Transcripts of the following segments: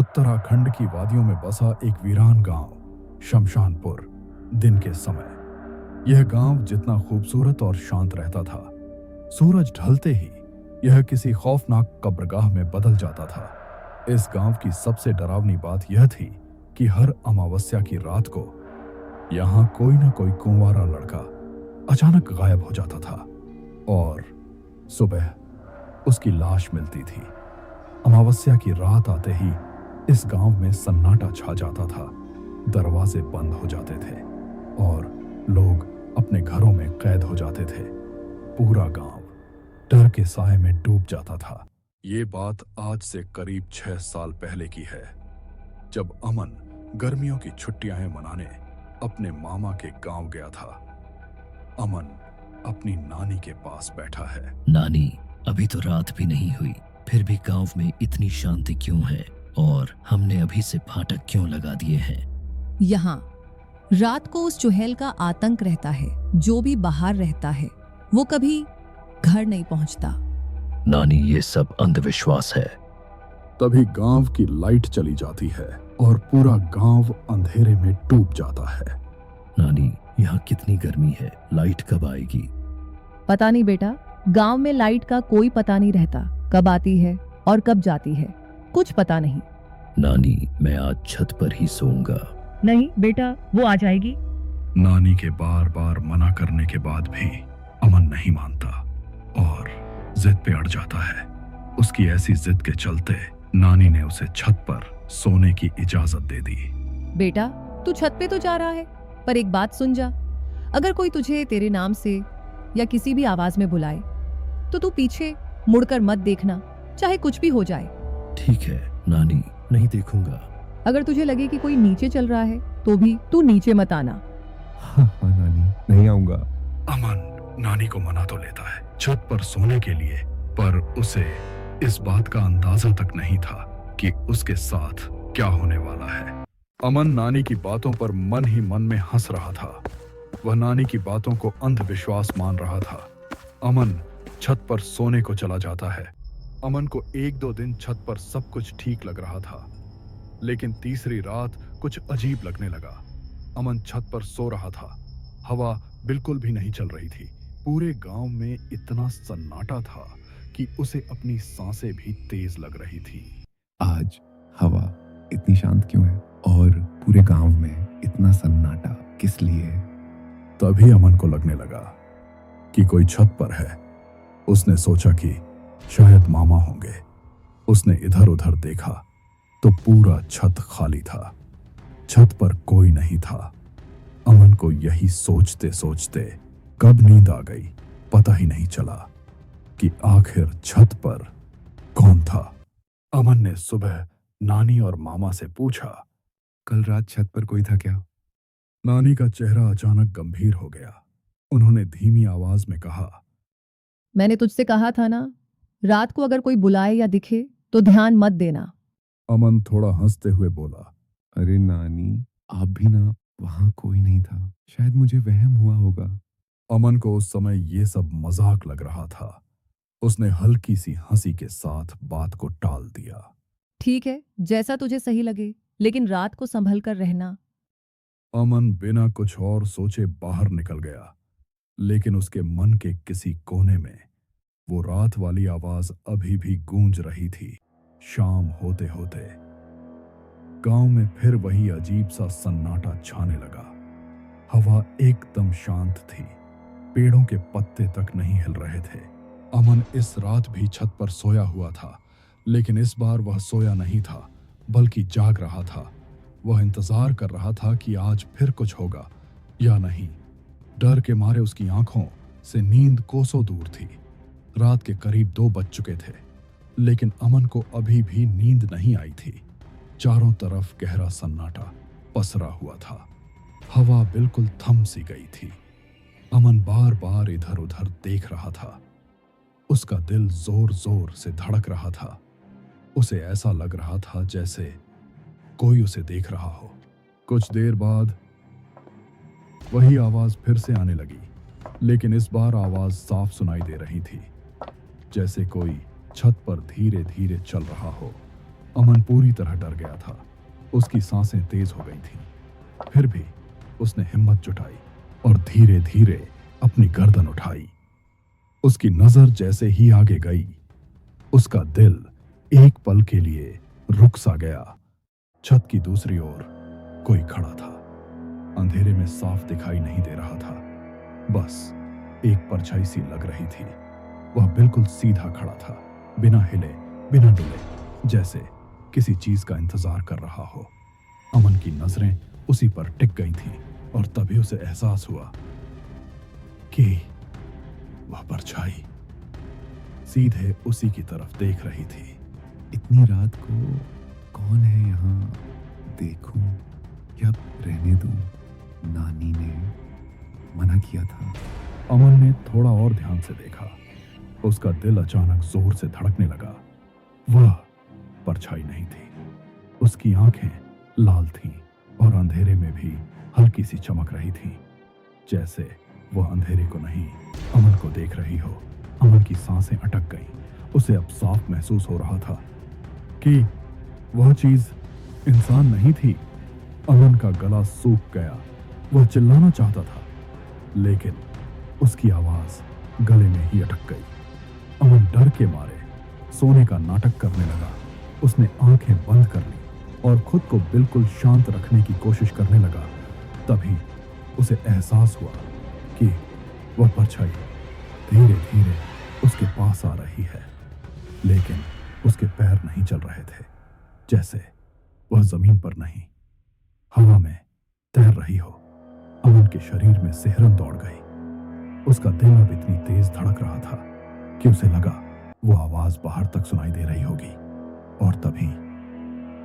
उत्तराखंड की वादियों में बसा एक वीरान गांव शमशानपुर। दिन के समय यह गांव जितना खूबसूरत और शांत रहता था, सूरज ढलते ही यह किसी खौफनाक कब्रगाह में बदल जाता था। इस गांव की सबसे डरावनी बात यह थी कि हर अमावस्या की रात को यहाँ कोई न कोई कुंवारा लड़का अचानक गायब हो जाता था और सुबह उसकी लाश मिलती थी। अमावस्या की रात आते ही इस गांव में सन्नाटा छा जाता था। दरवाजे बंद हो जाते थे और लोग अपने घरों में कैद हो जाते थे। पूरा गांव डर के साए में डूब जाता था। ये बात आज से करीब 6 साल पहले की है, जब अमन गर्मियों की छुट्टियां मनाने अपने मामा के गांव गया था। अमन अपनी नानी के पास बैठा है। नानी, अभी तो रात भी नहीं हुई, फिर भी गांव में इतनी शांति क्यों है? और हमने अभी से फाटक क्यों लगा दिए हैं? यहाँ रात को उस चुड़ैल का आतंक रहता है। जो भी बाहर रहता है वो कभी घर नहीं पहुंचता। नानी, ये सब अंधविश्वास है। तभी गांव की लाइट चली जाती है और पूरा गांव अंधेरे में डूब जाता है। नानी, यहाँ कितनी गर्मी है, लाइट कब आएगी? पता नहीं बेटा, गांव में लाइट का कोई पता नहीं रहता, कब आती है और कब जाती है, कुछ पता नहीं। नानी, मैं आज छत पर ही सोऊंगा। नहीं बेटा, वो आ जाएगी। नानी के बार बार मना करने के बाद भी अमन नहीं मानता और जिद पे अड़ जाता है। उसकी ऐसी जिद के चलते नानी ने उसे छत पर सोने की इजाजत दे दी। बेटा, तू छत पे तो जा रहा है, पर एक बात सुन जा। अगर कोई तुझे तेरे नाम से या किसी भी आवाज में बुलाए तो तू पीछे मुड़कर मत देखना, चाहे कुछ भी हो जाए। ठीक है नानी, नहीं देखूंगा। अगर तुझे लगे कि कोई नीचे चल रहा है तो भी तू नीचे मत आना। हाँ नानी, नहीं आऊंगा। अमन नानी को मना तो लेता है छत पर सोने के लिए, पर उसे इस बात का अंदाजा तक नहीं था कि उसके साथ क्या होने वाला है। अमन नानी की बातों पर मन ही मन में हंस रहा था। वह नानी की बातों को अंधविश्वास मान रहा था। अमन छत पर सोने को चला जाता है। अमन को 1-2 दिन छत पर सब कुछ ठीक लग रहा था, लेकिन तीसरी रात कुछ अजीब लगने लगा। अमन छत पर सो रहा था, हवा बिल्कुल भी नहीं चल रही थी। पूरे गांव में इतना सन्नाटा था कि उसे अपनी सांसें भी तेज लग रही थी। आज हवा इतनी शांत क्यों है और पूरे गांव में इतना सन्नाटा किस लिए? तभी अमन को लगने लगा कि कोई छत पर है। उसने सोचा कि शायद मामा होंगे। उसने इधर उधर देखा तो पूरा छत खाली था, छत पर कोई नहीं था। अमन को यही सोचते सोचते कब नींद आ गई पता ही नहीं चला कि आखिर छत पर कौन था। अमन ने सुबह नानी और मामा से पूछा, कल रात छत पर कोई था क्या? नानी का चेहरा अचानक गंभीर हो गया। उन्होंने धीमी आवाज में कहा, मैंने तुझसे कहा था ना, रात को अगर कोई बुलाए या दिखे तो ध्यान मत देना। अमन थोड़ा हंसते हुए बोला, अरे नानी, आप भी ना, वहां कोई नहीं था, शायद मुझे वहम हुआ होगा। अमन को उस समय ये सब मजाक लग रहा था। उसने हल्की सी हंसी के साथ बात को टाल दिया। ठीक है, जैसा तुझे सही लगे, लेकिन रात को संभल कर रहना। अमन बिना कुछ और सोचे बाहर निकल गया, लेकिन उसके मन के किसी कोने में वो रात वाली आवाज अभी भी गूंज रही थी। शाम होते होते गांव में फिर वही अजीब सा सन्नाटा छाने लगा। हवा एकदम शांत थी, पेड़ों के पत्ते तक नहीं हिल रहे थे। अमन इस रात भी छत पर सोया हुआ था, लेकिन इस बार वह सोया नहीं था बल्कि जाग रहा था। वह इंतजार कर रहा था कि आज फिर कुछ होगा या नहीं। डर के मारे उसकी आंखों से नींद कोसों दूर थी। रात के करीब 2 बज चुके थे, लेकिन अमन को अभी भी नींद नहीं आई थी। चारों तरफ गहरा सन्नाटा पसरा हुआ था। हवा बिल्कुल थम सी गई थी। अमन बार बार इधर उधर देख रहा था। उसका दिल जोर जोर से धड़क रहा था। उसे ऐसा लग रहा था जैसे कोई उसे देख रहा हो। कुछ देर बाद वही आवाज फिर से आने लगी, लेकिन इस बार आवाज साफ सुनाई दे रही थी, जैसे कोई छत पर धीरे धीरे चल रहा हो। अमन पूरी तरह डर गया था। उसकी सांसें तेज हो गई थीं। फिर भी उसने हिम्मत जुटाई और धीरे धीरे अपनी गर्दन उठाई। उसकी नजर जैसे ही आगे गई, उसका दिल एक पल के लिए रुक सा गया। छत की दूसरी ओर कोई खड़ा था। अंधेरे में साफ दिखाई नहीं दे रहा था, बस एक परछाई सी लग रही थी। वह बिल्कुल सीधा खड़ा था, बिना हिले बिना डुले, जैसे किसी चीज का इंतजार कर रहा हो। अमन की नजरें उसी पर टिक गई थीं और तभी उसे एहसास हुआ कि वह परछाई सीधे उसी की तरफ देख रही थी। इतनी रात को कौन है यहाँ? देखूं या रहने दूं? नानी ने मना किया था। अमन ने थोड़ा और ध्यान से देखा। उसका दिल अचानक जोर से धड़कने लगा। वह परछाई नहीं थी। उसकी आंखें लाल थीं और अंधेरे में भी हल्की सी चमक रही थीं, जैसे वह अंधेरे को नहीं, अमन को देख रही हो। अमन की सांसें अटक गईं। उसे अब साफ महसूस हो रहा था कि वह चीज इंसान नहीं थी। अमन का गला सूख गया। वह चिल्लाना चाहता था, लेकिन उसकी आवाज गले में ही अटक गई। अमन डर के मारे सोने का नाटक करने लगा। उसने आंखें बंद कर ली और खुद को बिल्कुल शांत रखने की कोशिश करने लगा। तभी उसे एहसास हुआ कि वह परछाई धीरे धीरे उसके पास आ रही है, लेकिन उसके पैर नहीं चल रहे थे, जैसे वह जमीन पर नहीं, हवा में तैर रही हो। अमन के शरीर में सिहरन दौड़ गई। उसका दिल अब इतनी तेज धड़क रहा था कि उसे लगा वो आवाज बाहर तक सुनाई दे रही होगी। और तभी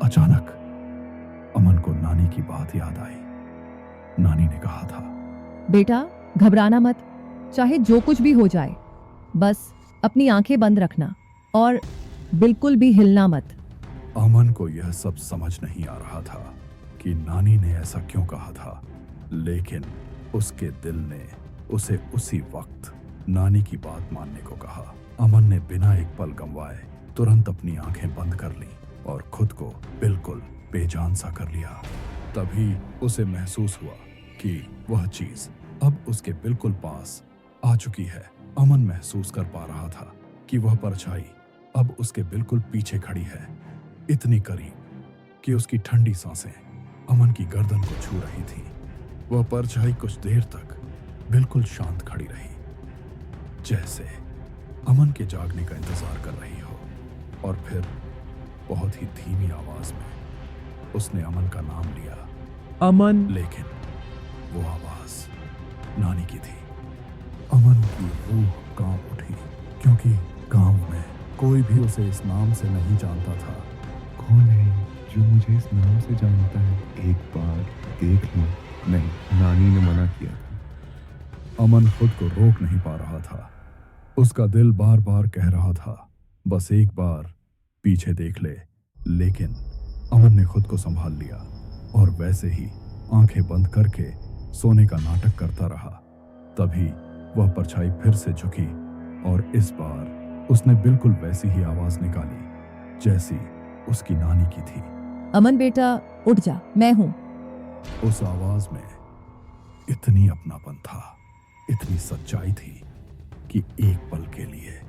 अचानक अमन को नानी की बात याद आई। नानी ने कहा था, बेटा घबराना मत, चाहे जो कुछ भी हो जाए, बस अपनी आंखें बंद रखना और बिल्कुल भी हिलना मत। अमन को यह सब समझ नहीं आ रहा था कि नानी ने ऐसा क्यों कहा था, लेकिन उसके दिल ने उसे उसी वक्त नानी की बात मानने को कहा। अमन ने बिना एक पल गंवाए तुरंत अपनी आंखें बंद कर लीं और खुद को बिल्कुल बेजान सा कर लिया। तभी उसे महसूस हुआ कि वह चीज अब उसके बिल्कुल पास आ चुकी है। अमन महसूस कर पा रहा था कि वह परछाई अब उसके बिल्कुल पीछे खड़ी है, इतनी करीब कि उसकी ठंडी सांसें अमन की गर्दन को छू रही थीं। वह परछाई कुछ देर तक बिल्कुल शांत खड़ी रही, जैसे अमन के जागने का इंतजार कर रही हो। और फिर बहुत ही धीमी आवाज में उसने अमन का नाम लिया, अमन। लेकिन वो आवाज नानी की थी। अमन की रूह कांप उठी, क्योंकि गांव में कोई भी उसे इस नाम से नहीं जानता था। कौन है जो मुझे इस नाम से जानता है? एक बार देख लो। नहीं, नानी ने मना किया था। अमन खुद को रोक नहीं पा रहा था। उसका दिल बार बार कह रहा था, बस एक बार पीछे देख ले। लेकिन अमन ने खुद को संभाल लिया और वैसे ही आंखें बंद करके सोने का नाटक करता रहा। तभी वह परछाई फिर से झुकी और इस बार उसने बिल्कुल वैसी ही आवाज निकाली जैसी उसकी नानी की थी। अमन बेटा उठ जा, मैं हूं। उस आवाज में इतनी अपनापन था, इतनी सच्चाई थी कि एक पल के लिए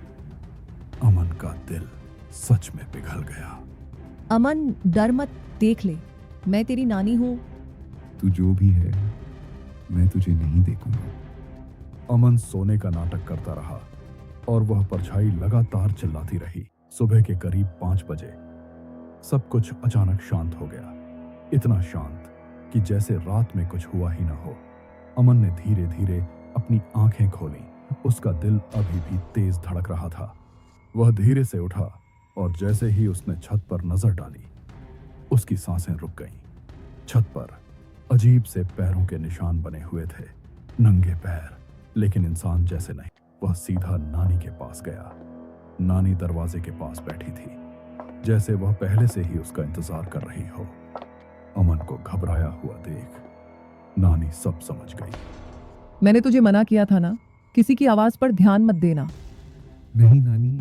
अमन का दिल सच में पिघल गया। अमन डर मत, देख ले, मैं तेरी नानी हूं। तू जो भी है, मैं तुझे नहीं देखूंगा। अमन सोने का नाटक करता रहा और वह परछाई लगातार चिल्लाती रही। सुबह के करीब 5 बजे सब कुछ अचानक शांत हो गया, इतना शांत कि जैसे रात में कुछ हुआ ही ना हो। अमन ने धीरे धीरे अपनी आंखें खोली। उसका दिल अभी भी तेज धड़क रहा था। वह धीरे से उठा और जैसे ही उसने छत पर नजर डाली, उसकी सांसें रुक गईं। छत पर अजीब से पैरों के निशान बने हुए थे, नंगे पैर, लेकिन इंसान जैसे नहीं। वह सीधा नानी के पास गया। नानी दरवाजे के पास बैठी थी, जैसे वह पहले से ही उसका इंतजार कर रही हो। अमन को घबराया हुआ देख नानी सब समझ गई। मैंने तुझे मना किया था ना, किसी की आवाज पर ध्यान मत देना। नहीं नानी,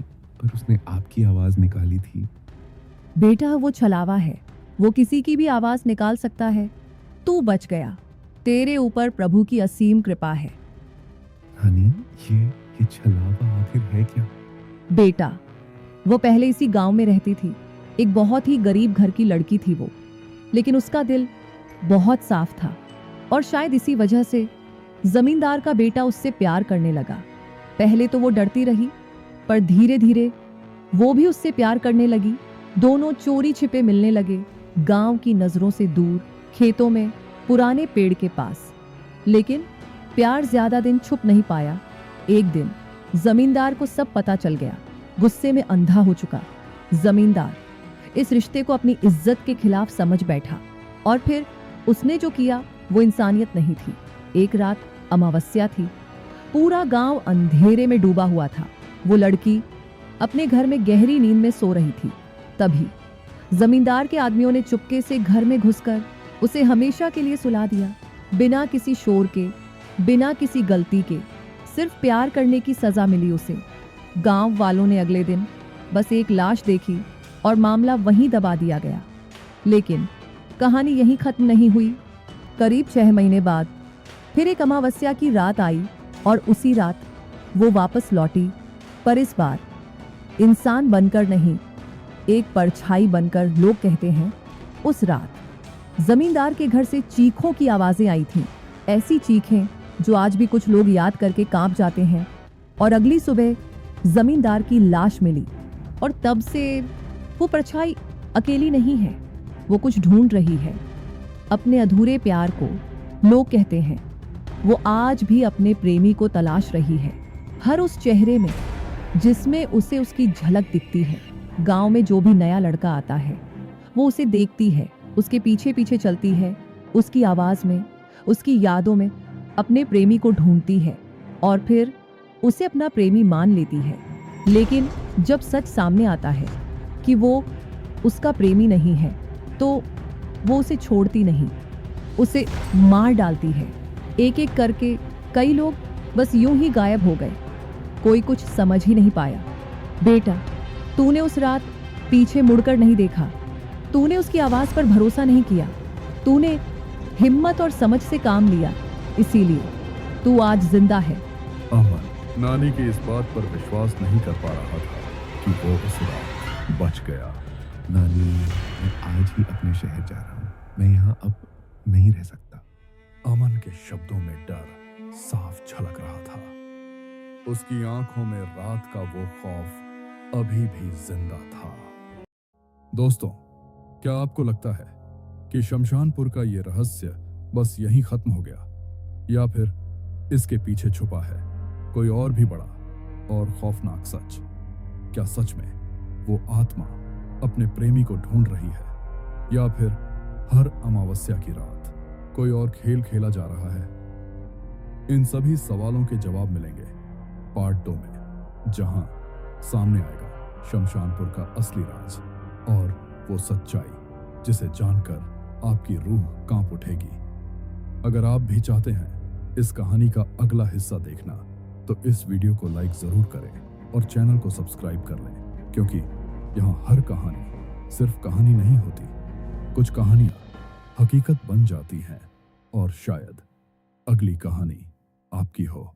पर उसने आपकी आवाज निकाली थी। बेटा वो छलावा है, वो किसी की भी आवाज निकाल सकता है। तू बच गया, तेरे ऊपर प्रभु की असीम कृपा है। नानी, ये छलावा आखिर है क्या? बेटा वो पहले इसी गांव में रहती थी। एक बहुत ही गरीब घर की लड़की थी वो, लेकिन उसका दिल बहुत साफ था और शायद इसी वजह से जमींदार का बेटा उससे प्यार करने लगा। पहले तो वो डरती रही, पर धीरे धीरे वो भी उससे प्यार करने लगी। दोनों चोरी छिपे मिलने लगे, गांव की नजरों से दूर, खेतों में, पुराने पेड़ के पास। लेकिन प्यार ज्यादा दिन छुप नहीं पाया। एक दिन जमींदार को सब पता चल गया। गुस्से में अंधा हो चुका जमींदार इस रिश्ते को अपनी इज्जत के खिलाफ समझ बैठा और फिर उसने जो किया वो इंसानियत नहीं थी। एक रात अमावस्या थी, पूरा गांव अंधेरे में डूबा हुआ था। वो लड़की अपने घर में गहरी नींद में सो रही थी। तभी जमींदार के आदमियों ने चुपके से घर में घुसकर उसे हमेशा के लिए सुला दिया, बिना किसी शोर के, बिना किसी गलती के। सिर्फ प्यार करने की सजा मिली उसे। गांव वालों ने अगले दिन बस एक लाश देखी और मामला वहीं दबा दिया गया। लेकिन कहानी यहीं खत्म नहीं हुई। करीब 6 महीने बाद फिर एक अमावस्या की रात आई और उसी रात वो वापस लौटी, पर इस बार इंसान बनकर नहीं, एक परछाई बनकर। लोग कहते हैं उस रात जमींदार के घर से चीखों की आवाजें आई थीं, ऐसी चीखें जो आज भी कुछ लोग याद करके कांप जाते हैं। और अगली सुबह जमींदार की लाश मिली और तब से वो परछाई अकेली नहीं है, वो कुछ ढूंढ रही है, अपने अधूरे प्यार को। लोग कहते हैं वो आज भी अपने प्रेमी को तलाश रही है, हर उस चेहरे में जिसमें उसे उसकी झलक दिखती है। गांव में जो भी नया लड़का आता है वो उसे देखती है, उसके पीछे पीछे चलती है, उसकी आवाज में, उसकी यादों में अपने प्रेमी को ढूंढती है और फिर उसे अपना प्रेमी मान लेती है। लेकिन जब सच सामने आता है कि वो उसका प्रेमी नहीं है, तो वो उसे छोड़ती नहीं, उसे मार डालती है। एक एक करके कई लोग बस यूं ही गायब हो गए, कोई कुछ समझ ही नहीं पाया। बेटा तूने उस रात पीछे मुड़कर नहीं देखा, तूने उसकी आवाज पर भरोसा नहीं किया, तूने हिम्मत और समझ से काम लिया, इसीलिए तू आज जिंदा है। अमन नानी की इस बात पर विश्वास नहीं कर पा रहा था कि वो उस रात बच गया। नानी, मैं आज ही अपने शहर जा रहा हूँ। मैं यहाँ अब नहीं रह सकता। अमन के शब्दों में डर साफ झलक रहा था। उसकी आंखों में रात का वो खौफ अभी भी जिंदा था। दोस्तों, क्या आपको लगता है कि शमशानपुर का ये रहस्य बस यहीं खत्म हो गया, या फिर इसके पीछे छुपा है कोई और भी बड़ा और खौफनाक सच? क्या सच में वो आत्मा अपने प्रेमी को ढूंढ रही है, या फिर हर अमावस्या की रात कोई और खेल खेला जा रहा है? इन सभी सवालों के जवाब मिलेंगे पार्ट 2 में, जहां सामने आएगा शमशानपुर का असली राज और वो सच्चाई जिसे जानकर आपकी रूह कांप उठेगी। अगर आप भी चाहते हैं इस कहानी का अगला हिस्सा देखना, तो इस वीडियो को लाइक जरूर करें और चैनल को सब्सक्राइब कर लें, क्योंकि यहाँ हर कहानी सिर्फ कहानी नहीं होती, कुछ कहानियां हकीकत बन जाती हैं और शायद अगली कहानी आपकी हो।